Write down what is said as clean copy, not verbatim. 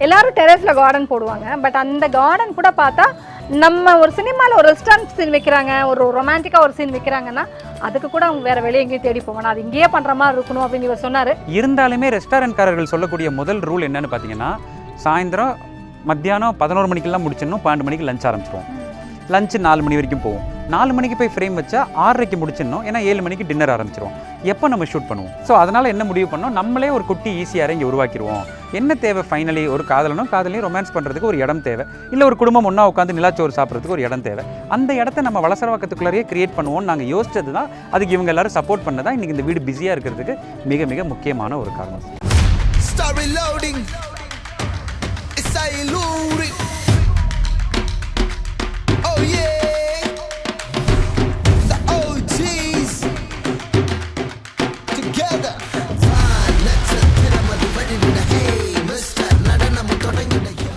எல்லாரும் டெரஸ்ல கார்டன் போடுவாங்க. பட் அந்த கார்டன் கூட பார்த்தா நம்ம ஒரு சினிமாவில் ஒரு ரெஸ்டாரண்ட் சீன் வைக்கிறாங்க, ஒரு ரொமான்டிக்காக ஒரு சீன் வைக்கிறாங்கன்னா அதுக்கு கூட அவங்க வேற வெளியே எங்கேயும் தேடி போவாங்க. அது இங்கேயே பண்ணுற மாதிரி இருக்கணும் அப்படின்னு இவர் சொன்னார். இருந்தாலுமே ரெஸ்டாரண்ட்காரர்கள் சொல்லக்கூடிய முதல் ரூல் என்னன்னு பார்த்தீங்கன்னா, சாயந்தரம் மத்தியானம் 11 மணிக்கெல்லாம் முடிச்சிடணும், 12 மணிக்கு லஞ்ச் ஆரம்பிச்சிடுவோம். லஞ்சு 4 மணி வரைக்கும் போகும். 4 மணிக்கு போய் ஃப்ரேம் வச்சா 6:30க்கு முடிச்சிடணும், ஏன்னா 7 மணிக்கு டின்னர் ஆரம்பிச்சிருவோம். எப்போ நம்ம ஷூட் பண்ணுவோம்? ஸோ அதனால் என்ன முடிவு பண்ணோம், நம்மளே ஒரு குட்டி ஈஸியாக இங்கே உருவாக்கிடுவோம். என்ன தேவை ஃபைனலி, ஒரு காதலையும் ரொமான்ஸ் பண்ணுறதுக்கு ஒரு இடம் தேவை, இல்லை ஒரு குடும்பம் ஒன்றா உட்காந்து நிலாச்சோறு சாப்பிட்றதுக்கு ஒரு இடம் தேவை. அந்த இடத்த நம்ம வளசரவாக்கத்துக்குள்ளேயே கிரியேட் பண்ணுவோம்னு நாங்கள் யோசிச்சது தான். அதுக்கு இவங்க எல்லாரும் சப்போர்ட் பண்ணதான் இன்றைக்கி இந்த வீடு பிஸியாக இருக்கிறதுக்கு மிக மிக முக்கியமான ஒரு காரணம்.